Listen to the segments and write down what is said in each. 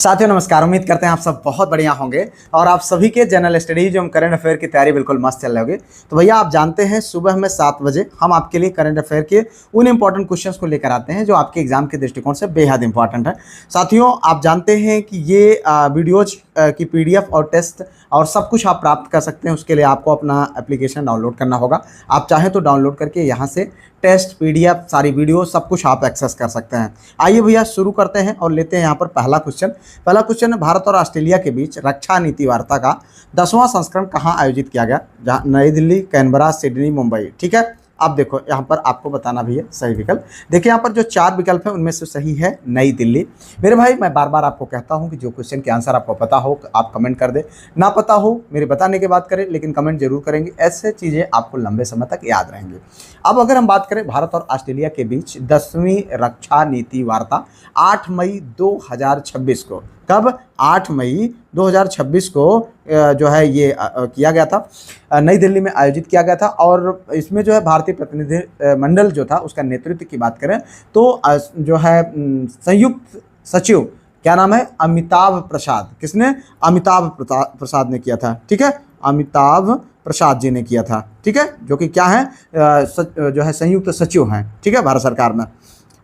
साथियों नमस्कार। उम्मीद करते हैं आप सब बहुत बढ़िया होंगे और आप सभी के जनरल स्टडीज एवं करंट अफेयर की तैयारी बिल्कुल मस्त चल रही होगी। तो भैया आप जानते हैं सुबह में 7 बजे हम आपके लिए करंट अफेयर के उन इंपॉर्टेंट क्वेश्चंस को लेकर आते हैं जो आपके एग्जाम के दृष्टिकोण से बेहद इंपॉर्टेंट है। साथियों आप जानते हैं कि ये वीडियोज की PDF और टेस्ट और सब कुछ आप प्राप्त कर सकते हैं। उसके लिए आपको अपना एप्लीकेशन डाउनलोड करना होगा। आप चाहें तो डाउनलोड करके यहाँ से टेस्ट PDF सारी वीडियो सब कुछ आप एक्सेस कर सकते हैं। आइए भैया शुरू करते हैं और लेते हैं यहाँ पर पहला क्वेश्चन है भारत और ऑस्ट्रेलिया के बीच रक्षा नीति वार्ता का 10वां संस्करण कहाँ आयोजित किया गया? जहाँ नई दिल्ली, कैनबरा, सिडनी, मुंबई। ठीक है, अब देखो यहाँ पर आपको बताना भी है सही विकल्प। देखिए यहाँ पर जो 4 विकल्प हैं उनमें से सही है नई दिल्ली। मेरे भाई मैं बार बार आपको कहता हूँ कि जो क्वेश्चन के आंसर आपको पता हो आप कमेंट कर दे, ना पता हो मेरे बताने के बाद करें, लेकिन कमेंट जरूर करेंगे। ऐसे चीज़ें आपको लंबे समय तक याद रहेंगी। अब अगर हम बात करें भारत और ऑस्ट्रेलिया के बीच 10वीं रक्षा नीति वार्ता 8 मई 2026 को, कब? 8 मई 2026 को जो है ये किया गया था, नई दिल्ली में आयोजित किया गया था। और इसमें जो है भारतीय प्रतिनिधि मंडल जो था उसका नेतृत्व की बात करें तो जो है संयुक्त सचिव क्या नाम है? अमिताभ प्रसाद। किसने? अमिताभ प्रसाद ने किया था। ठीक है, अमिताभ प्रसाद जी ने किया था। ठीक है, जो कि क्या है जो है संयुक्त सचिव हैं। ठीक है, भारत सरकार में।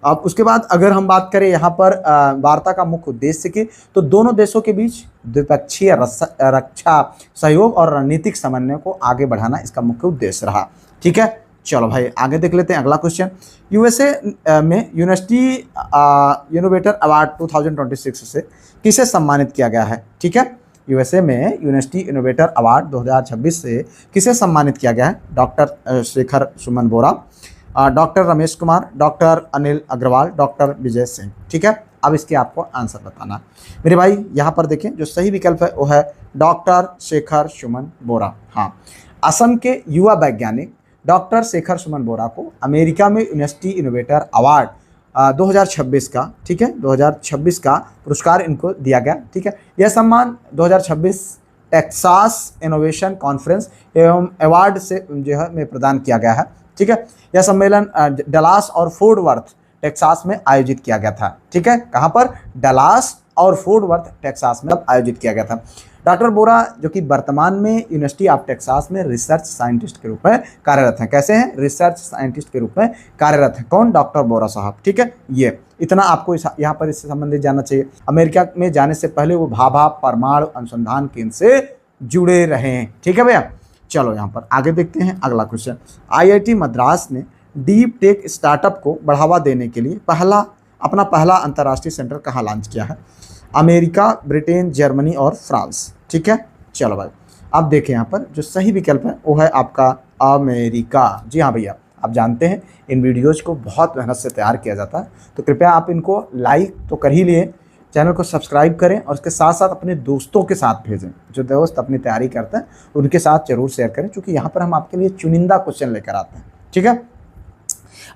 अब उसके बाद अगर हम बात करें यहाँ पर वार्ता का मुख्य उद्देश्य की, तो दोनों देशों के बीच द्विपक्षीय रक्षा सहयोग और रणनीतिक समन्वय को आगे बढ़ाना इसका मुख्य उद्देश्य रहा। ठीक है, चलो भाई आगे देख लेते हैं अगला क्वेश्चन। USA में यूनिवर्सिटी इनोवेटर अवार्ड 2026 से किसे सम्मानित किया गया है? ठीक है, USA में यूनिवर्सिटी इनोवेटर अवार्ड 2026 से किसे सम्मानित किया गया है? Doctor Shekhar Suman Bora, doctor Ramesh Kumar, doctor Anil Agrawal, doctor Vijay Singh. ठीक है, अब इसके आपको आंसर बताना मेरे भाई। यहाँ पर देखें जो सही विकल्प है वो है डॉक्टर शेखर सुमन बोरा। हाँ, असम के युवा वैज्ञानिक डॉक्टर शेखर सुमन बोरा को अमेरिका में यूनिवर्सिटी इनोवेटर अवार्ड 2026 का, ठीक है, 2026 का पुरस्कार इनको दिया गया। ठीक है, यह सम्मान 2026 टेक्सास इनोवेशन कॉन्फ्रेंस एवं अवार्ड से जो है में प्रदान किया गया है। ठीक है, यह सम्मेलन डलास और फोर्ट वर्थ टेक्सास में आयोजित किया गया था। ठीक है, कहाँ पर? डलास और फोर्ट वर्थ टेक्सास में आयोजित किया गया था। डॉक्टर बोरा जो कि वर्तमान में यूनिवर्सिटी ऑफ टेक्सास में रिसर्च साइंटिस्ट के रूप में कार्यरत हैं। कैसे हैं? रिसर्च साइंटिस्ट के रूप में कार्यरत हैं। कौन? डॉक्टर बोरा साहब। ठीक है, ये इतना आपको यहाँ पर इससे संबंधित जानना चाहिए। अमेरिका में जाने से पहले वो भाभा परमाणु अनुसंधान केंद्र से जुड़े रहे हैं। ठीक है भैया, चलो यहाँ पर आगे देखते हैं अगला क्वेश्चन। IIT मद्रास ने डीप टेक स्टार्टअप को बढ़ावा देने के लिए अपना पहला अंतर्राष्ट्रीय सेंटर कहाँ लॉन्च किया है? अमेरिका, ब्रिटेन, जर्मनी और फ्रांस। ठीक है, चलो भाई अब देखें यहाँ पर जो सही विकल्प है वो है आपका अमेरिका। जी हाँ भैया, आप जानते हैं इन वीडियोज़ को बहुत मेहनत से तैयार किया जाता है, तो कृपया आप इनको लाइक तो कर ही लिए, चैनल को सब्सक्राइब करें और उसके साथ साथ अपने दोस्तों के साथ भेजें। जो दोस्त अपनी तैयारी करते हैं उनके साथ जरूर शेयर करें, क्योंकि यहाँ पर हम आपके लिए चुनिंदा क्वेश्चन लेकर आते हैं। ठीक है,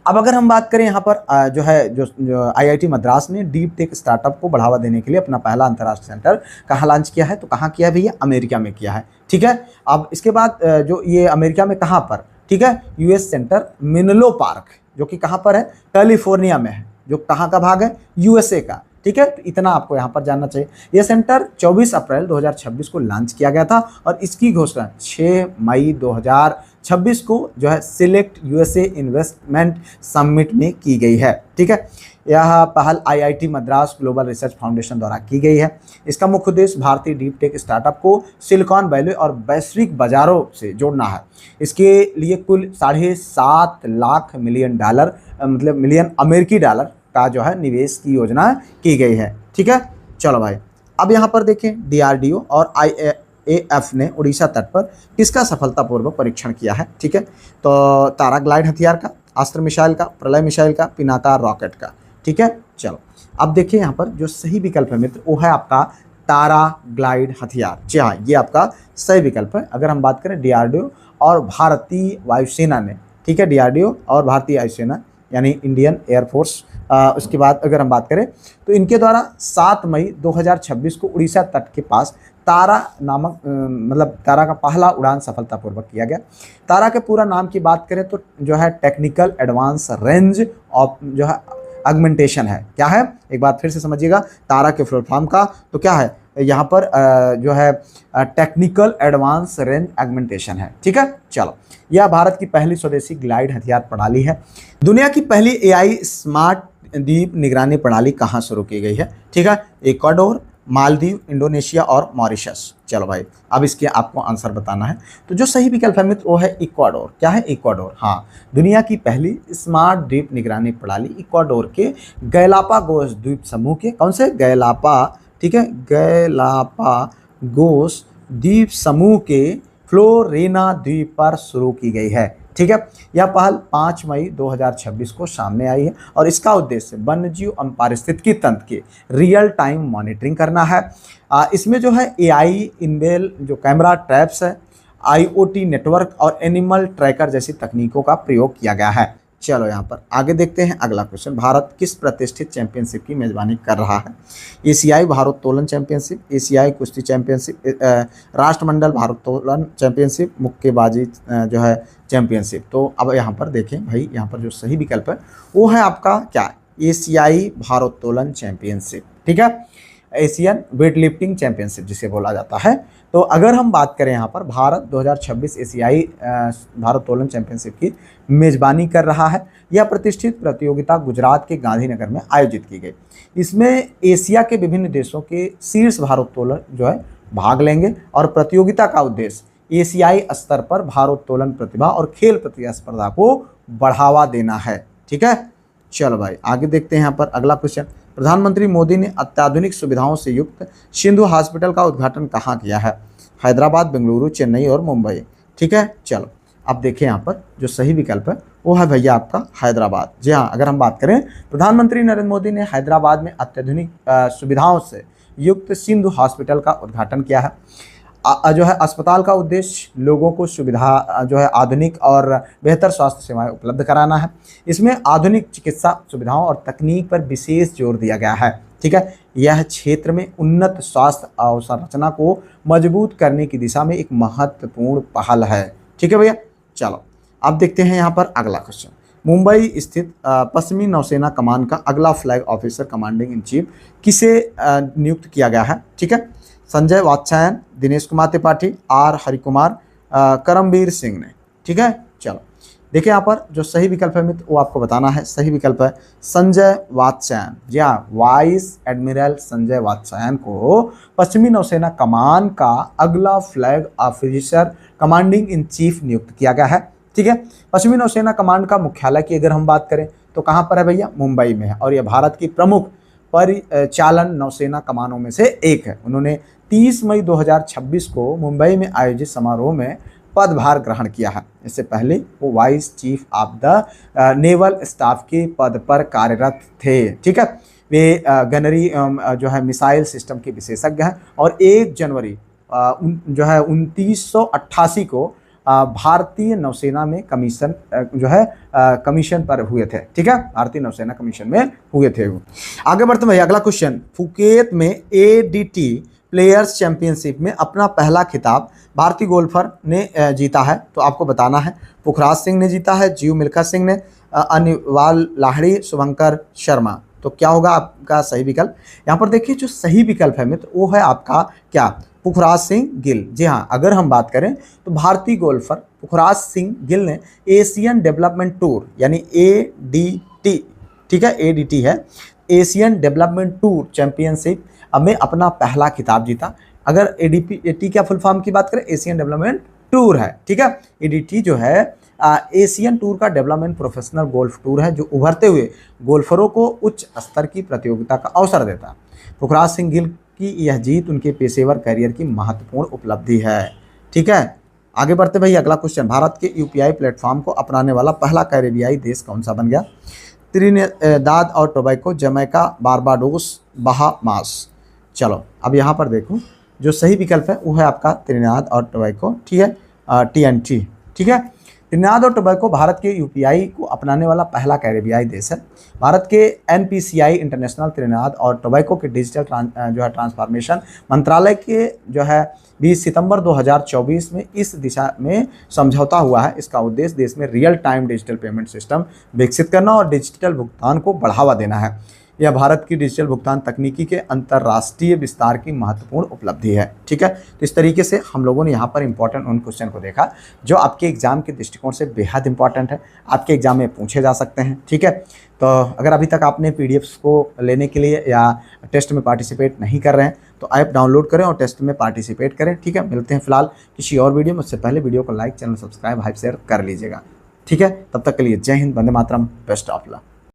अब अगर हम बात करें यहाँ पर जो IIT मद्रास ने डीप टेक स्टार्टअप को बढ़ावा देने के लिए अपना पहला अंतर्राष्ट्रीय सेंटर कहाँ लॉन्च किया है? तो कहाँ किया है भैया? अमेरिका में किया है। ठीक है, अब इसके बाद जो ये अमेरिका में कहाँ पर? ठीक है, US सेंटर मेनलो पार्क जो कि कहाँ पर है? कैलिफोर्निया में है। जो कहाँ का भाग है? USA का। ठीक है, तो इतना आपको यहाँ पर जानना चाहिए। यह सेंटर 24 अप्रैल 2026 को लॉन्च किया गया था और इसकी घोषणा 6 मई 2026 को जो है सिलेक्ट USA इन्वेस्टमेंट समिट में की गई है। ठीक है, यह पहल IIT Madras global research foundation द्वारा की गई है। इसका मुख्य उद्देश्य भारतीय डीप टेक स्टार्टअप को सिलिकॉन वैली और वैश्विक बाजारों से जोड़ना है। इसके लिए कुल $7.5 मिलियन मतलब मिलियन अमेरिकी डॉलर का जो है निवेश की योजना की गई है। ठीक है, चलो भाई अब यहाँ पर देखें DRDO और IAF ने उड़ीसा तट पर किसका सफलतापूर्वक परीक्षण किया है? ठीक है, तो तारा ग्लाइड हथियार का, अस्त्र मिसाइल का, प्रलय मिसाइल का, पिनाका रॉकेट का। ठीक है, चलो अब देखिए यहाँ पर जो सही विकल्प है मित्र वो है आपका तारा ग्लाइड हथियार। जी हाँ, ये आपका सही विकल्प है। अगर हम बात करें DRDO और भारतीय वायुसेना ने, ठीक है, DRDO और भारतीय वायुसेना यानी इंडियन एयरफोर्स, उसके बाद अगर हम बात करें तो इनके द्वारा 7 मई 2026 को उड़ीसा तट के पास तारा नामक मतलब तारा का पहला उड़ान सफलतापूर्वक किया गया। तारा के पूरा नाम की बात करें तो जो है टेक्निकल एडवांस रेंज ऑफ जो है ऑगमेंटेशन है। क्या है, एक बात फिर से समझिएगा, तारा के फुल फॉर्म का तो क्या है यहाँ पर जो है टेक्निकल एडवांस रेंज ऑगमेंटेशन है। ठीक है, चलो, यह भारत की पहली स्वदेशी ग्लाइड हथियार प्रणाली है। दुनिया की पहली एआई स्मार्ट द्वीप निगरानी प्रणाली कहाँ शुरू की गई है? ठीक है, इक्वाडोर, मालदीव, इंडोनेशिया और मॉरिशस। चलो भाई, अब इसके आपको आंसर बताना है। तो जो सही विकल्प है मित्र वो है इक्वाडोर। क्या है? इक्वाडोर। हाँ, दुनिया की पहली स्मार्ट द्वीप निगरानी प्रणाली इक्वाडोर के गैलापागोस द्वीप समूह के, कौन से? गैलापा, ठीक है, गैलापागोस द्वीप समूह के फ्लोरिना द्वीप पर शुरू की गई है। ठीक है, यह पहल 5 मई 2026 को सामने आई है और इसका उद्देश्य वन्यजीव एवं पारिस्थितिकी तंत्र की रियल टाइम मॉनिटरिंग करना है। इसमें जो है एआई इनबेल जो कैमरा ट्रैप्स है, आईओटी नेटवर्क और एनिमल ट्रैकर जैसी तकनीकों का प्रयोग किया गया है। चलो यहाँ पर आगे देखते हैं अगला क्वेश्चन। भारत किस प्रतिष्ठित चैंपियनशिप की मेजबानी कर रहा है? एशियाई भारोत्तोलन चैंपियनशिप, एशियाई कुश्ती चैंपियनशिप, राष्ट्रमंडल भारोत्तोलन चैंपियनशिप, मुक्केबाजी जो है चैंपियनशिप। तो अब यहाँ पर देखें भाई, यहाँ पर जो सही विकल्प है वो है आपका क्या? एशियाई भारोत्तोलन चैंपियनशिप। ठीक है, एशियन वेट लिफ्टिंग चैंपियनशिप जिसे बोला जाता है। तो अगर हम बात करें यहाँ पर, भारत 2026 एशियाई भारोत्तोलन चैंपियनशिप की मेजबानी कर रहा है। यह प्रतिष्ठित प्रतियोगिता गुजरात के गांधीनगर में आयोजित की गई। इसमें एशिया के विभिन्न देशों के शीर्ष भारोत्तोलन जो है भाग लेंगे और प्रतियोगिता का उद्देश्य एशियाई स्तर पर भारोत्तोलन प्रतिभा और खेल प्रतिस्पर्धा को बढ़ावा देना है। ठीक है, चलो भाई आगे देखते हैं यहाँ पर अगला क्वेश्चन। प्रधानमंत्री मोदी ने अत्याधुनिक सुविधाओं से युक्त सिंधु हॉस्पिटल का उद्घाटन कहाँ किया है? हैदराबाद, बेंगलुरु, चेन्नई और मुंबई। ठीक है, चलो अब देखें यहाँ पर जो सही विकल्प है वो है भैया आपका हैदराबाद। जी हाँ, अगर हम बात करें, प्रधानमंत्री नरेंद्र मोदी ने हैदराबाद में अत्याधुनिक सुविधाओं से युक्त सिंधु हॉस्पिटल का उद्घाटन किया है। जो है अस्पताल का उद्देश्य लोगों को सुविधा जो है आधुनिक और बेहतर स्वास्थ्य सेवाएं उपलब्ध कराना है। इसमें आधुनिक चिकित्सा सुविधाओं और तकनीक पर विशेष जोर दिया गया है। ठीक है, यह क्षेत्र में उन्नत स्वास्थ्य अवसंरचना को मजबूत करने की दिशा में एक महत्वपूर्ण पहल है। ठीक है भैया, चलो अब देखते हैं यहाँ पर अगला क्वेश्चन। मुंबई स्थित पश्चिमी नौसेना कमान का अगला flag officer commanding in chief किसे नियुक्त किया गया है? ठीक है, संजय वात्स्यायन, दिनेश कुमार त्रिपाठी, आर हरिकुमार, करमबीर सिंह ने। ठीक है, चलो देखिए यहाँ पर जो सही विकल्प है मित्र वो आपको बताना है। सही विकल्प है संजय वात्स्यायन। जी हाँ, वाइस एडमिरल संजय वात्स्यायन को पश्चिमी नौसेना कमान का अगला flag officer commanding in chief नियुक्त किया गया है। ठीक है, पश्चिमी नौसेना कमांड का मुख्यालय की अगर हम बात करें तो कहाँ पर है भैया? मुंबई में है और यह भारत की प्रमुख परिचालन नौसेना कमानों में से एक है। उन्होंने 30 मई 2026 को मुंबई में आयोजित समारोह में पदभार ग्रहण किया है। इससे पहले वो vice chief of the naval staff के पद पर कार्यरत थे। ठीक है, वे गनरी जो है मिसाइल सिस्टम के विशेषज्ञ हैं और 1 जनवरी जो है 2988 को भारतीय नौसेना में कमीशन जो है कमीशन पर हुए थे। ठीक है, भारतीय नौसेना कमीशन में हुए थे वो। आगे बढ़ते हैं अगला क्वेश्चन। फुकेत में एडीटी प्लेयर्स चैंपियनशिप में अपना पहला खिताब भारतीय गोल्फर ने जीता है। तो आपको बताना है पुखराज सिंह ने जीता है, जीव मिल्खा सिंह ने, अनिवाल लाहिड़ी, शुभंकर शर्मा। तो क्या होगा आपका सही विकल्प? यहाँ पर देखिए जो सही विकल्प है मित्र वो है आपका क्या? पुखराज सिंह गिल। जी हाँ, अगर हम बात करें तो भारतीय गोल्फर पुखराज सिंह गिल ने एशियन डेवलपमेंट टूर यानी एडीटी, ठीक है एडीटी है, एशियन डेवलपमेंट टूर चैंपियनशिप में अपना पहला खिताब जीता। अगर एडीटी क्या फुल फॉर्म की बात करें, एशियन डेवलपमेंट टूर है। ठीक है, एडीटी जो है एशियन टूर का डेवलपमेंट प्रोफेशनल गोल्फ टूर है जो उभरते हुए गोल्फरों को उच्च स्तर की प्रतियोगिता का अवसर देता है। पुखराज सिंह गिल की यह जीत उनके पेशेवर करियर की महत्वपूर्ण उपलब्धि है। ठीक है, आगे बढ़ते भाई अगला क्वेश्चन। भारत के यूपीआई प्लेटफॉर्म को अपनाने वाला पहला कैरेबियाई देश कौन सा बन गया? त्रिनिदाद और टोबैको, जमैका, बारबाडोस, बहामास। चलो अब यहाँ पर देखो जो सही विकल्प है वो है आपका त्रिनिदाद और टोबैको। ठीक है, TNT। ठीक है, त्रिनिदाद और टोबैको भारत के यूपीआई को अपनाने वाला पहला कैरेबियाई देश है। भारत के एनपीसीआई इंटरनेशनल त्रिनिदाद और टोबैको के डिजिटल ट्रांसफॉर्मेशन मंत्रालय के जो है 20 सितंबर 2024 में इस दिशा में समझौता हुआ है। इसका उद्देश्य देश में real time digital payment system विकसित करना और डिजिटल भुगतान को बढ़ावा देना है। यह भारत की डिजिटल भुगतान तकनीकी के अंतर्राष्ट्रीय विस्तार की महत्वपूर्ण उपलब्धि है। ठीक है, तो इस तरीके से हम लोगों ने यहाँ पर इंपॉर्टेंट उन क्वेश्चन को देखा जो आपके एग्जाम के दृष्टिकोण से बेहद इंपॉर्टेंट है, आपके एग्जाम में पूछे जा सकते हैं। ठीक है, तो अगर अभी तक आपने पीडीएफ्स को लेने के लिए या टेस्ट में पार्टिसिपेट नहीं कर रहे हैं तो ऐप डाउनलोड करें और टेस्ट में पार्टिसिपेट करें। ठीक है, मिलते हैं फिलहाल किसी और वीडियो में। उससे पहले वीडियो को like, channel subscribe, hype share कर लीजिएगा। ठीक है, तब तक के लिए जय Hind, Vande Mataram, best of luck.